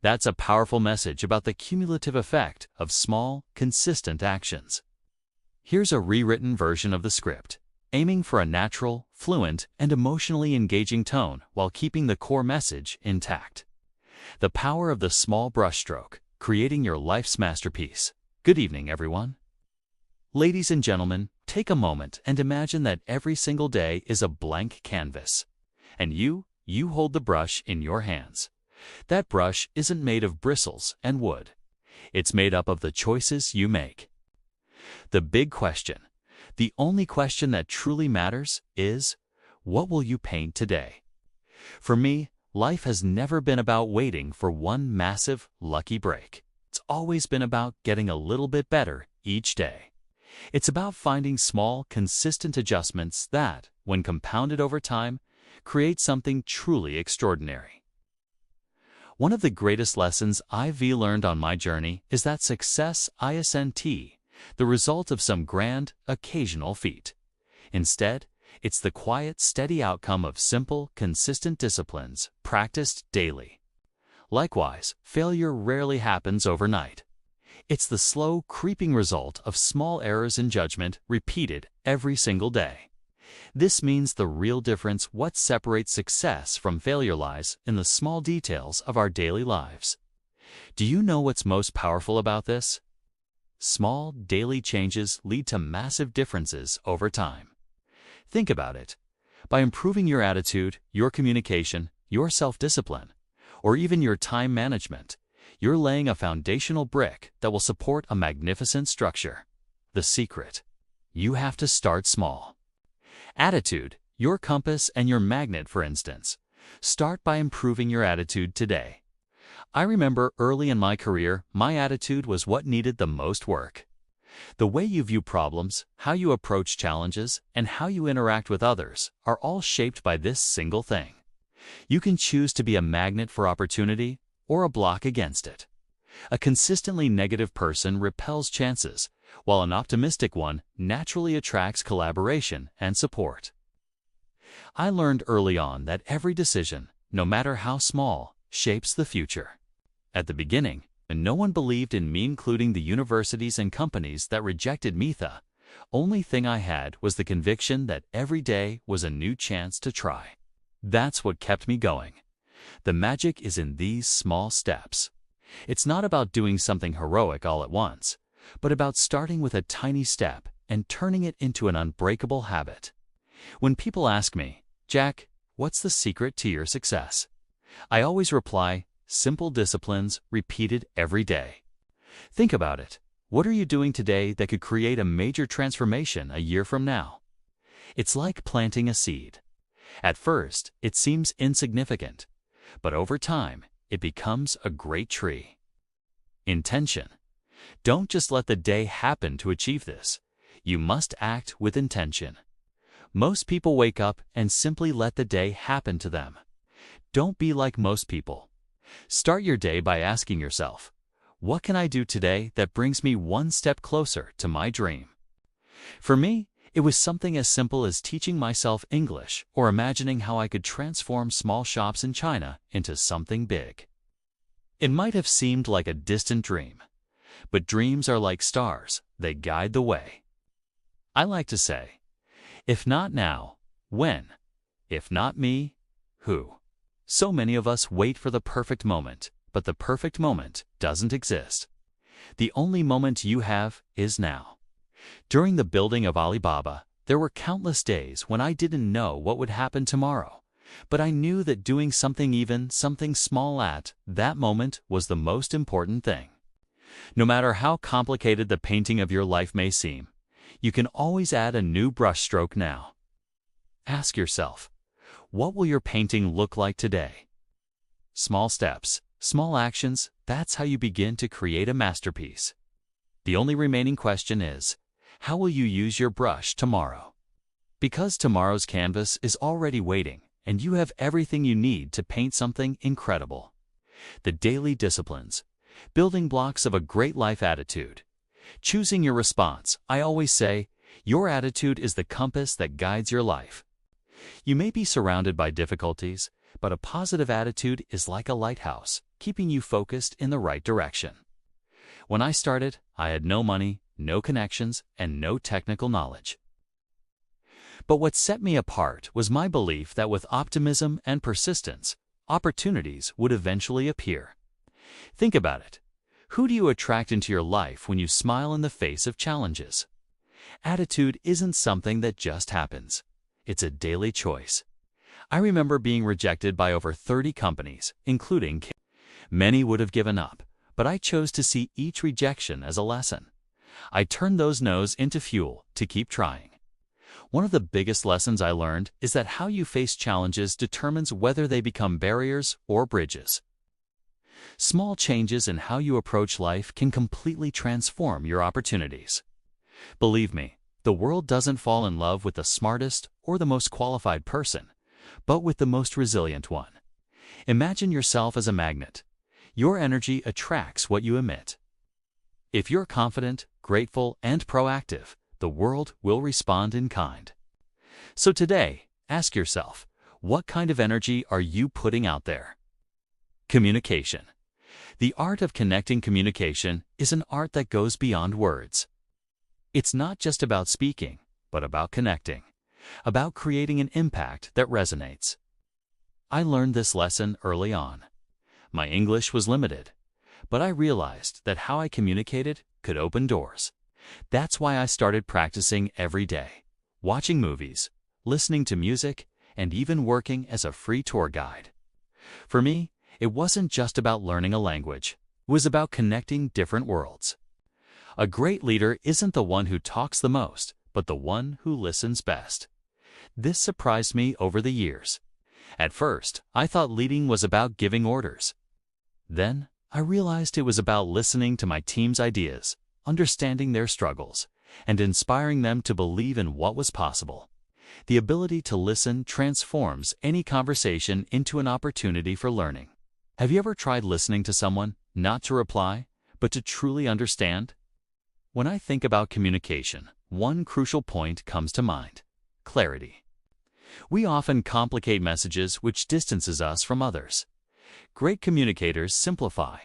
That's a powerful message about the cumulative effect of small, consistent actions. Here's a rewritten version of the script, aiming for a natural, fluent, and emotionally engaging tone while keeping the core message intact. The power of the small brushstroke, creating your life's masterpiece. Good evening, everyone. Ladies and gentlemen, take a moment and imagine that every single day is a blank canvas. And you hold the brush in your hands. That brush isn't made of bristles and wood. It's made up of the choices you make. The big question, the only question that truly matters is, what will you paint today? For me, life has never been about waiting for one massive, lucky break. It's always been about getting a little bit better each day. It's about finding small, consistent adjustments that, when compounded over time, create something truly extraordinary. One of the greatest lessons I've learned on my journey is that success isn't the result of some grand, occasional feat. Instead, it's the quiet, steady outcome of simple, consistent disciplines practiced daily. Likewise, failure rarely happens overnight. It's the slow, creeping result of small errors in judgment repeated every single day. This means the real difference what separates success from failure lies in the small details of our daily lives. Do you know what's most powerful about this? Small, daily changes lead to massive differences over time. Think about it. By improving your attitude, your communication, your self-discipline, or even your time management, you're laying a foundational brick that will support a magnificent structure. The secret: you have to start small. Attitude, your compass and your magnet, for instance. Start by improving your attitude today. I remember early in my career, my attitude was what needed the most work. The way you view problems, how you approach challenges, and how you interact with others are all shaped by this single thing. You can choose to be a magnet for opportunity or a block against it. A consistently negative person repels chances, while an optimistic one naturally attracts collaboration and support. I learned early on that every decision, no matter how small, shapes the future. At the beginning, no one believed in me, including the universities and companies that rejected me. The only thing I had was the conviction that every day was a new chance to try. That's what kept me going. The magic is in these small steps. It's not about doing something heroic all at once, but about starting with a tiny step and turning it into an unbreakable habit. When people ask me, "Jack, what's the secret to your success?" I always reply, simple disciplines repeated every day. Think about it. What are you doing today that could create a major transformation a year from now? It's like planting a seed. At first, it seems insignificant, but over time, it becomes a great tree. Intention. Don't just let the day happen to achieve this. You must act with intention. Most people wake up and simply let the day happen to them. Don't be like most people. Start your day by asking yourself, what can I do today that brings me one step closer to my dream? For me, it was something as simple as teaching myself English or imagining how I could transform small shops in China into something big. It might have seemed like a distant dream, but dreams are like stars, they guide the way. I like to say, if not now, when? If not me, who? So many of us wait for the perfect moment, but the perfect moment doesn't exist. The only moment you have is now. During the building of Alibaba, there were countless days when I didn't know what would happen tomorrow, but I knew that doing something small at that moment was the most important thing. No matter how complicated the painting of your life may seem, you can always add a new brushstroke now. Ask yourself, what will your painting look like today? Small steps, small actions, that's how you begin to create a masterpiece. The only remaining question is, how will you use your brush tomorrow? Because tomorrow's canvas is already waiting, and you have everything you need to paint something incredible. The daily disciplines, building blocks of a great life attitude. Choosing your response. I always say, your attitude is the compass that guides your life. You may be surrounded by difficulties, but a positive attitude is like a lighthouse. keeping you focused in the right direction. When I started, I had no money, no connections, and no technical knowledge. But what set me apart was my belief that with optimism and persistence, opportunities would eventually appear. Think about it. Who do you attract into your life when you smile in the face of challenges? Attitude isn't something that just happens. It's a daily choice. I remember being rejected by over 30 companies, including many would have given up, but I chose to see each rejection as a lesson. I turned those no's into fuel to keep trying. One of the biggest lessons I learned is that how you face challenges determines whether they become barriers or bridges. Small changes in how you approach life can completely transform your opportunities. Believe me, the world doesn't fall in love with the smartest or the most qualified person, but with the most resilient one. Imagine yourself as a magnet. Your energy attracts what you emit. If you're confident, grateful, and proactive, the world will respond in kind. So today, ask yourself, what kind of energy are you putting out there? Communication. The art of connecting communication is an art that goes beyond words. It's not just about speaking, but about connecting, about creating an impact that resonates. I learned this lesson early on. My English was limited, but I realized that how I communicated could open doors. That's why I started practicing every day, watching movies, listening to music, and even working as a free tour guide. For me, it wasn't just about learning a language. It was about connecting different worlds. A great leader isn't the one who talks the most, but the one who listens best. This surprised me over the years. At first, I thought leading was about giving orders. Then, I realized it was about listening to my team's ideas, understanding their struggles, and inspiring them to believe in what was possible. The ability to listen transforms any conversation into an opportunity for learning. Have you ever tried listening to someone, not to reply, but to truly understand? When I think about communication, one crucial point comes to mind: clarity. We often complicate messages, which distances us from others. Great communicators simplify.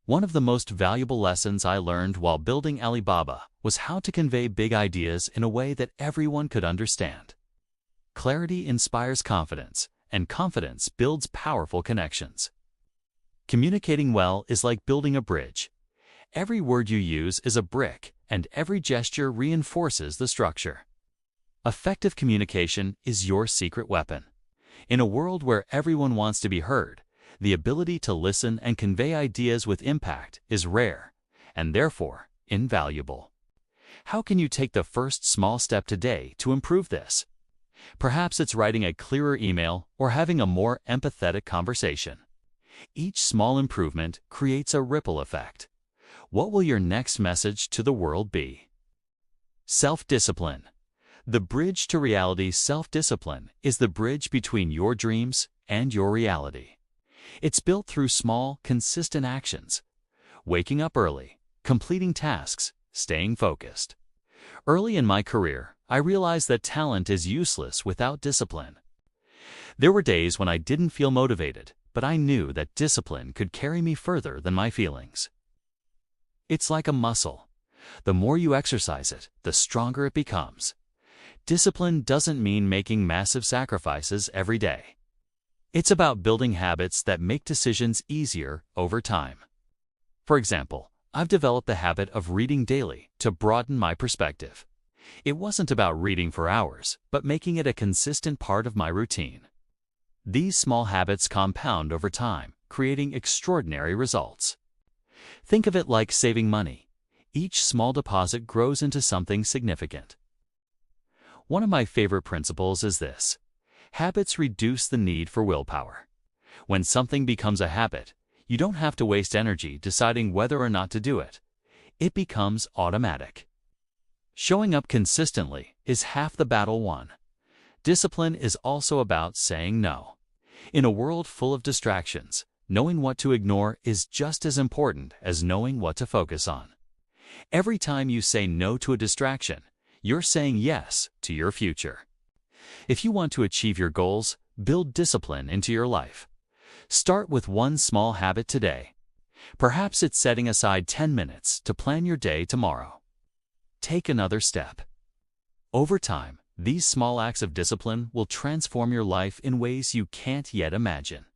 One of the most valuable lessons I learned while building Alibaba was how to convey big ideas in a way that everyone could understand. Clarity inspires confidence, and confidence builds powerful connections. Communicating well is like building a bridge. Every word you use is a brick, and every gesture reinforces the structure. Effective communication is your secret weapon. In a world where everyone wants to be heard, the ability to listen and convey ideas with impact is rare, and therefore invaluable. How can you take the first small step today to improve this? Perhaps it's writing a clearer email or having a more empathetic conversation. Each small improvement creates a ripple effect. What will your next message to the world be? Self-discipline. The bridge to reality. Self-discipline is the bridge between your dreams and your reality. It's built through small, consistent actions. Waking up early, completing tasks, staying focused. Early in my career, I realized that talent is useless without discipline. There were days when I didn't feel motivated, but I knew that discipline could carry me further than my feelings. It's like a muscle. The more you exercise it, the stronger it becomes. Discipline doesn't mean making massive sacrifices every day. It's about building habits that make decisions easier over time. For example, I've developed the habit of reading daily to broaden my perspective. It wasn't about reading for hours, but making it a consistent part of my routine. These small habits compound over time, creating extraordinary results. Think of it like saving money. Each small deposit grows into something significant. One of my favorite principles is this: habits reduce the need for willpower. When something becomes a habit, you don't have to waste energy deciding whether or not to do it. It becomes automatic. Showing up consistently is half the battle won. Discipline is also about saying no. In a world full of distractions, knowing what to ignore is just as important as knowing what to focus on. Every time you say no to a distraction, you're saying yes to your future. If you want to achieve your goals, build discipline into your life. Start with one small habit today. Perhaps it's setting aside 10 minutes to plan your day tomorrow. Take another step. Over time, these small acts of discipline will transform your life in ways you can't yet imagine.